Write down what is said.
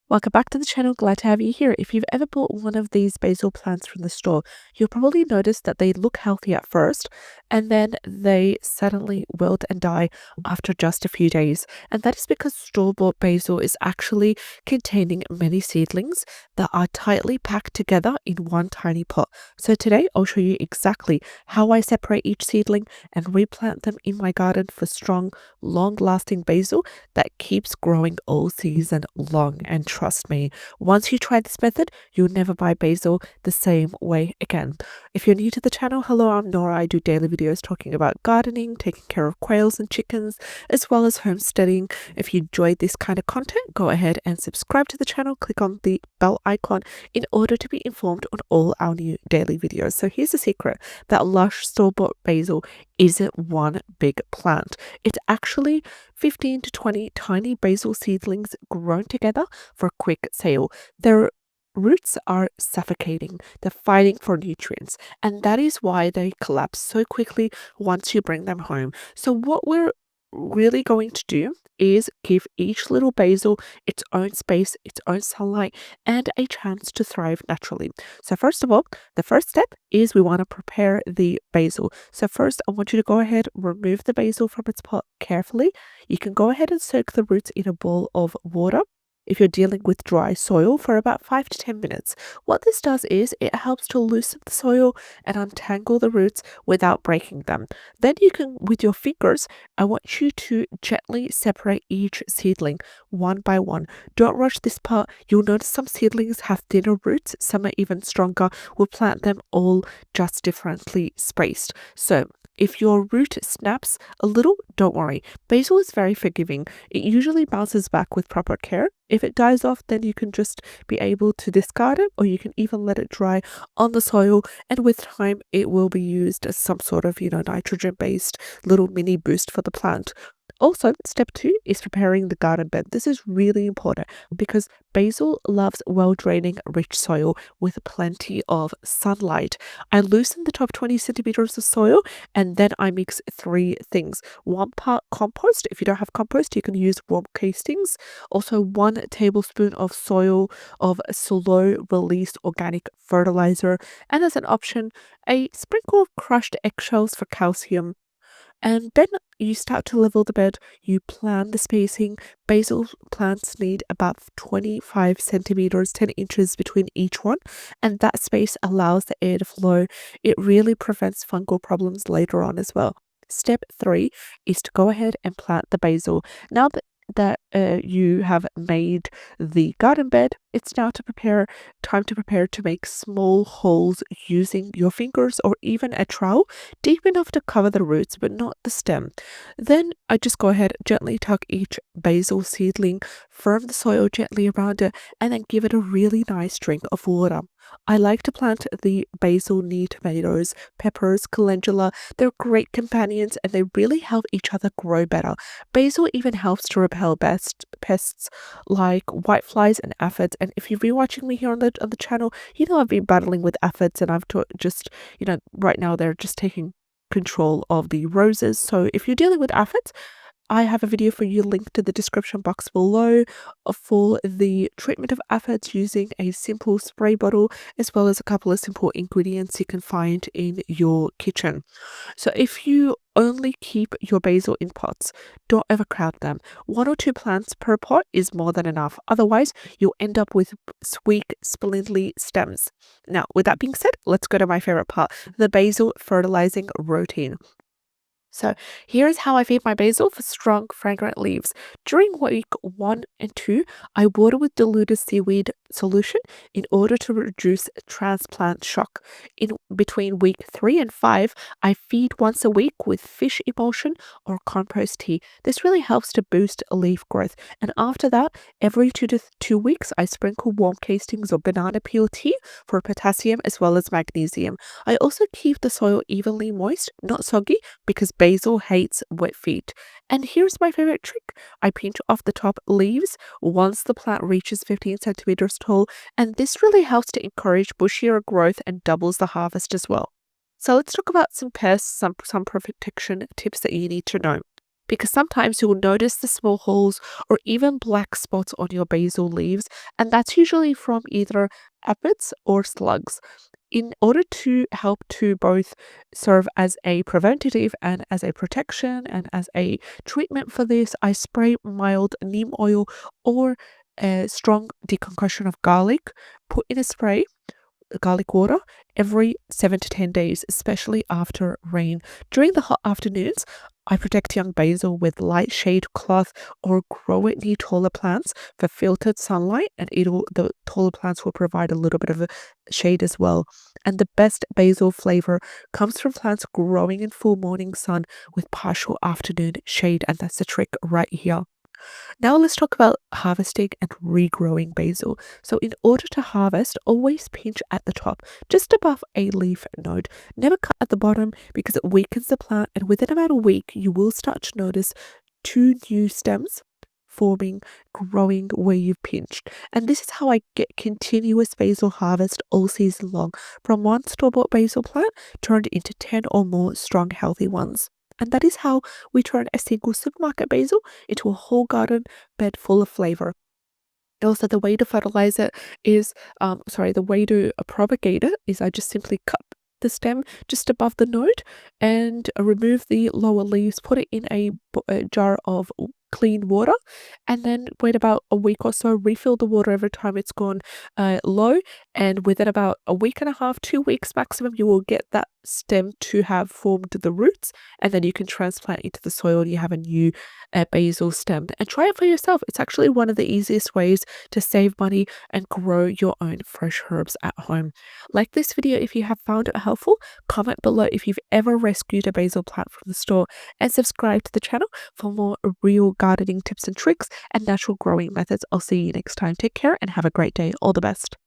Welcome back to the channel, glad to have you here. If you've ever bought one of these basil plants from the store, you'll probably notice that they look healthy at first and then they suddenly wilt and die after just a few days. And that is because store-bought basil is actually containing many seedlings that are tightly packed together in one tiny pot. So today I'll show you exactly how I separate each seedling and replant them in my garden for strong, long-lasting basil that keeps growing all season long. And trust me, once you try this method, you'll never buy basil the same way again. If you're new to the channel, hello, I'm Nora. I do daily videos talking about gardening, taking care of quails and chickens, as well as homesteading. If you enjoyed this kind of content, go ahead and subscribe to the channel. Click on the bell icon in order to be informed on all our new daily videos. So here's the secret: that lush store-bought basil isn't one big plant. It's actually 15 to 20 tiny basil seedlings grown together for quick sale. Their roots are suffocating, they're fighting for nutrients, and that is why they collapse so quickly once you bring them home. So what we're really going to do is give each little basil its own space, its own sunlight, and a chance to thrive naturally. So first of all, the first step is we want to prepare the basil. So first, I want you to go ahead, remove the basil from its pot carefully. You can go ahead and soak the roots in a bowl of water if you're dealing with dry soil for about 5 to 10 minutes. What this does is it helps to loosen the soil and untangle the roots without breaking them. Then you can, with your fingers, I want you to gently separate each seedling one by one. Don't rush this part. You'll notice some seedlings have thinner roots, some are even stronger. We'll plant them all just differently spaced. So if your root snaps a little, don't worry. Basil is very forgiving. It usually bounces back with proper care. If it dies off, then you can just be able to discard it, or you can even let it dry on the soil, and with time it will be used as some sort of, nitrogen-based little mini boost for the plant. Also, step 2 is preparing the garden bed. This is really important because basil loves well-draining, rich soil with plenty of sunlight. I loosen the top 20 centimeters of soil and then I mix 3 things. 1 part compost. If you don't have compost, you can use warm castings. Also, 1 tablespoon of soil of slow-release organic fertilizer. And as an option, a sprinkle of crushed eggshells for calcium. And then you start to level the bed, you plan the spacing. Basil plants need about 25 centimeters, 10 inches between each one, and that space allows the air to flow. It really prevents fungal problems later on as well. Step 3 is to go ahead and plant the basil. Now that you have made the garden bed, it's now time to prepare to make small holes using your fingers or even a trowel deep enough to cover the roots but not the stem. Then I just go ahead, gently tuck each basil seedling, firm the soil gently around it, and then give it a really nice drink of water. I like to plant the basil near tomatoes, peppers, calendula. They're great companions and they really help each other grow better. Basil even helps to repel pests like whiteflies and aphids. And if you've been watching me here on the channel, you know I've been battling with aphids, and I've just, right now they're just taking control of the roses. So if you're dealing with aphids, I have a video for you linked to the description box below for the treatment of aphids using a simple spray bottle, as well as a couple of simple ingredients you can find in your kitchen. So if you only keep your basil in pots, don't overcrowd them. 1 or 2 plants per pot is more than enough. Otherwise, you'll end up with weak, spindly stems. Now, with that being said, let's go to my favorite part, the basil fertilizing routine. So here's how I feed my basil for strong, fragrant leaves. During week 1 and 2, I water with diluted seaweed solution in order to reduce transplant shock. In between week 3 and 5, I feed once a week with fish emulsion or compost tea. This really helps to boost leaf growth. And after that, every 2 to 2 weeks, I sprinkle warm castings or banana peel tea for potassium as well as magnesium. I also keep the soil evenly moist, not soggy, because basil hates wet feet. And here's my favorite trick. I pinch off the top leaves once the plant reaches 15 centimeters tall, and this really helps to encourage bushier growth and doubles the harvest as well. So let's talk about some pests, some protection tips that you need to know. because sometimes you'll notice the small holes or even black spots on your basil leaves, and that's usually from either aphids or slugs. In order to help to both serve as a preventative and as a protection and as a treatment for this, I spray mild neem oil or a strong deconcoction of garlic put in a spray garlic water every 7 to 10 days, especially after rain. During the hot afternoons, I protect young basil with light shade cloth or grow it near taller plants for filtered sunlight, and the taller plants will provide a little bit of a shade as well. And the best basil flavor comes from plants growing in full morning sun with partial afternoon shade, and that's the trick right here. Now let's talk about harvesting and regrowing basil. So in order to harvest, always pinch at the top, just above a leaf node. Never cut at the bottom because it weakens the plant, and within about a week, you will start to notice two new stems forming, growing where you've pinched. And this is how I get continuous basil harvest all season long, from one store-bought basil plant turned into 10 or more strong, healthy ones. And that is how we turn a single supermarket basil into a whole garden bed full of flavor. Also, the way to fertilize it is, the way to propagate it is I just simply cut the stem just above the node and remove the lower leaves, put it in a jar of clean water, and then wait about a week or so, refill the water every time it's gone low, and within about a week and a half, 2 weeks maximum, you will get that stem to have formed the roots, and then you can transplant into the soil and you have a new basil stem. And try it for yourself. It's actually one of the easiest ways to save money and grow your own fresh herbs at home. Like this video if you have found it helpful, comment below if you've ever rescued a basil plant from the store, and subscribe to the channel for more real gardening tips and tricks and natural growing methods. I'll see you next time. Take care and have a great day. All the best.